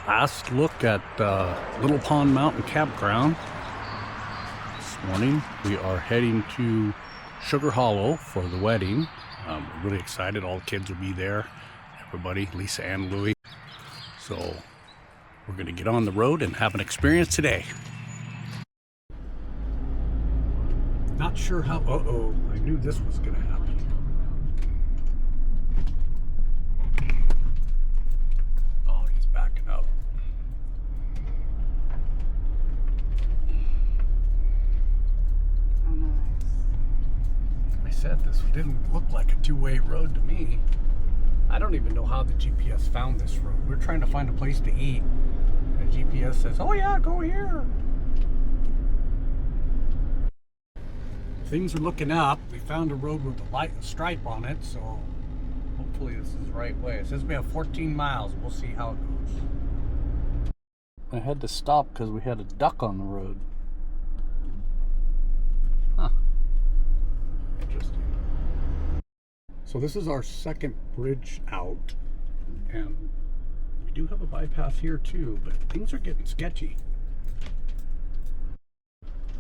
Last look at Little Pond Mountain Campground. This morning we are heading to Sugar Hollow for the wedding. We're really excited. All the kids will be there. Everybody, Lisa and Louie. So we're going to get on the road and have an experience today. Not sure how... Uh-oh, I knew this was going to happen. Oh, he's backing up. Oh, nice. I said this didn't look like a two-way road to me. I don't even know how the GPS found this road. We're trying to find a place to eat. And the GPS says, oh yeah, go here. Things are looking up. We found a road with a light stripe on it, so hopefully this is the right way. It says we have 14 miles. We'll see how it goes. I had to stop because we had a duck on the road. Huh. Interesting. So this is our second bridge out, and we do have a bypass here too, but things are getting sketchy.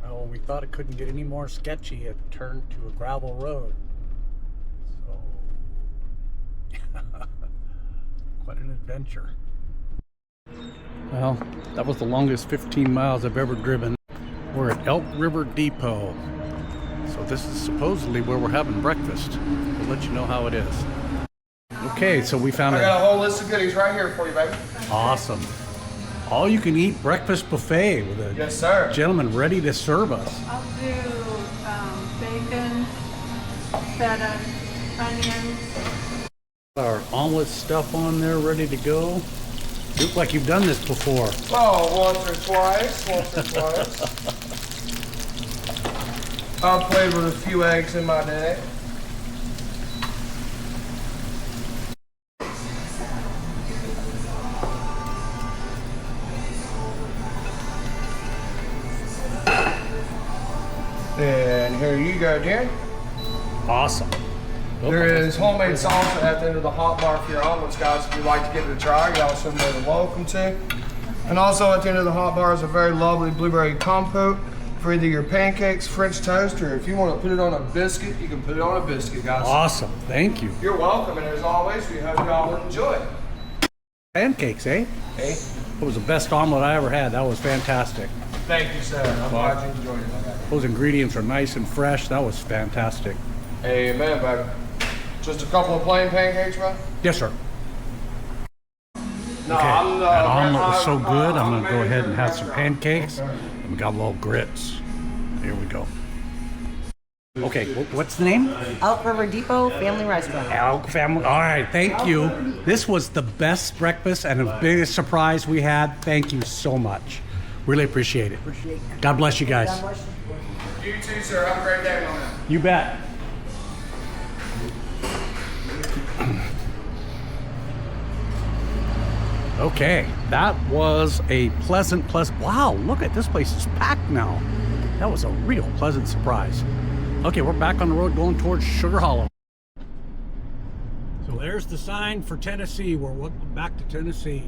Well, we thought it couldn't get any more sketchy, it turned to a gravel road. So, quite an adventure. Well, that was the longest 15 miles I've ever driven. We're at Elk River Depot. So this is supposedly where we're having breakfast. We'll let you know how it is. Okay, so we found I got a whole list of goodies right here for you, baby. Awesome. All you can eat breakfast buffet with a Yes, sir. gentleman ready to serve us. I'll do bacon, feta, onions. Our omelet stuff on there ready to go. You look like you've done this before. Oh, once or twice. I've played with a few eggs in my day. And here you go, dear. Awesome. There is homemade salsa at the end of the hot bar for your omelets, guys. If you'd like to give it a try, you're also more than welcome to. And also at the end of the hot bar is a very lovely blueberry compote for either your pancakes, French toast, or if you want to put it on a biscuit, you can put it on a biscuit, guys. Awesome. Thank you. You're welcome, and as always, we hope you all will enjoy it. Pancakes, eh? Hey, It was the best omelet I ever had. That was fantastic. thank you, sir. I'm glad you enjoyed it. Those ingredients are nice and fresh. That was fantastic. Amen, baby. Just a couple of plain pancakes, bro? Yes, sir. No, Okay. I'm That omelet was so good. I'm going to go ahead and have some pancakes. And we got little grits. Here we go. Okay, what's the name? Elk River Depot Family Restaurant. Elk Family. All right, thank you. This was the best breakfast and the biggest surprise we had. Thank you so much. Really appreciate it. God bless you guys. You too, sir. Have a great day, my man. You bet. Okay, that was a pleasant. Wow, look at this place is packed now. That was a real pleasant surprise. Okay, we're back on the road going towards Sugar Hollow. So there's the sign for Tennessee. We're back to Tennessee.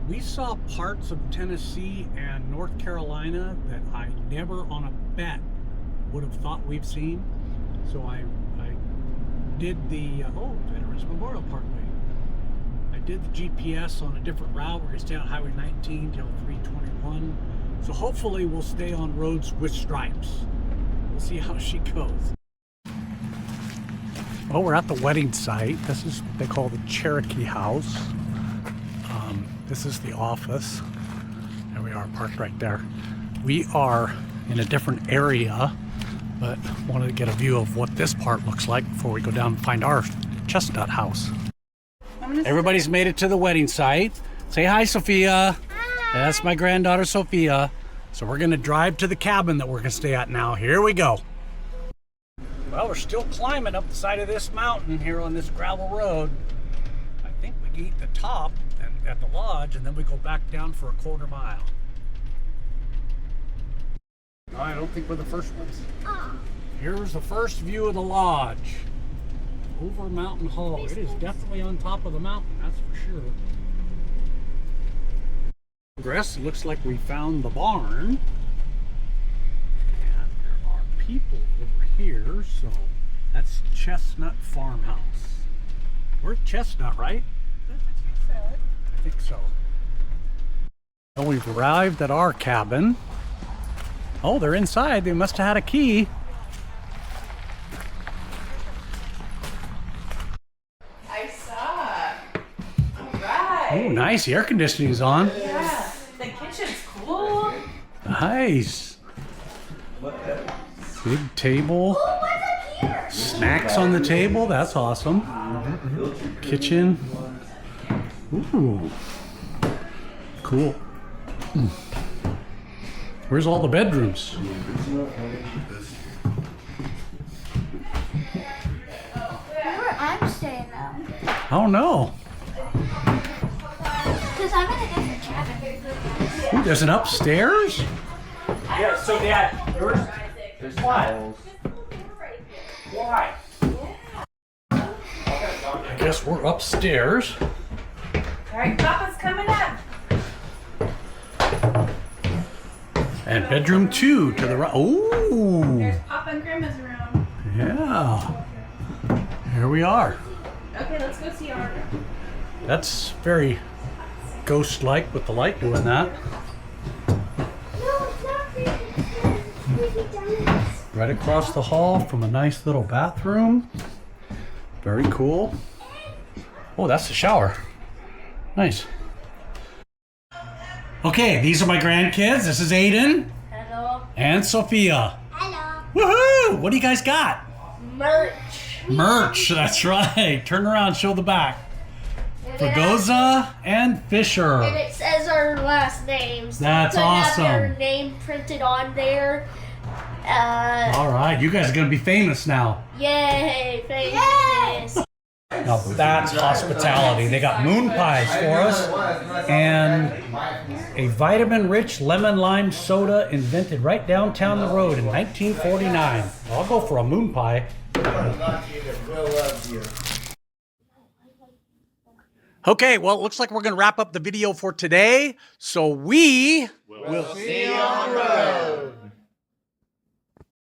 We saw parts of Tennessee and North Carolina that I never on a bet would have thought we've seen. So I did the, Veterans Memorial Parkway. I did the GPS on a different route. We're going to stay on Highway 19 till 321. So hopefully we'll stay on roads with stripes. We'll see how she goes. Well, we're at the wedding site. This is what they call the Cherokee House. This is the office. There we are, parked right there. We are in a different area, but wanted to get a view of what this part looks like before we go down and find our Chestnut house. Everybody's made it to the wedding site. Say hi, Sophia. Hi. That's my granddaughter, Sophia. So we're gonna drive to the cabin that we're gonna stay at now. Here we go. Well, we're still climbing up the side of this mountain here on this gravel road. I think we can eat the top at the lodge, and then we go back down for a quarter mile. No, I don't think we're the first ones. Here's the first view of the lodge. Over Mountain Hall. It is definitely on top of the mountain, that's for sure. progress. It looks like we found the barn. And there are people over here, so that's Chestnut Farmhouse. We're at Chestnut, right? That's what you said. I think so. Well, we've arrived at our cabin. Oh, they're inside. They must have had a key. I saw. All right. Oh, nice. The air conditioning is on. Yeah. The kitchen's cool. Nice. Big table. Snacks on the table. That's awesome. Kitchen. Ooh. Cool. Where's all the bedrooms? Where I'm staying now. I don't know. Because I'm in a different cabin. Ooh, there's an upstairs? Yeah, so Dad, there's what? Why? I guess we're upstairs. All right, Papa's coming up. And bedroom 2 to the right. Oh, There's Papa and Grandma's room. yeah. Here we are. Okay, let's go see our room. That's very ghost-like with the light doing that. No, it's not creepy donuts. Right across the hall from a nice little bathroom. Very cool. Oh, that's the shower. Nice. Okay, these are my grandkids. This is Aiden Hello. and Sophia. Hello. Woohoo! What do you guys got? Merch. Merch, that's right. Turn around, show the back. Fragoza and Fisher. And it says our last names. That's to awesome. Have their name printed on there. All right, you guys are gonna be famous now. Yay, famous. Now that's hospitality. They got moon pies for us and a vitamin-rich lemon lime soda invented right downtown the road in 1949. I'll go for a moon pie. Okay, well, it looks like we're going to wrap up the video for today. So we will see you on the road.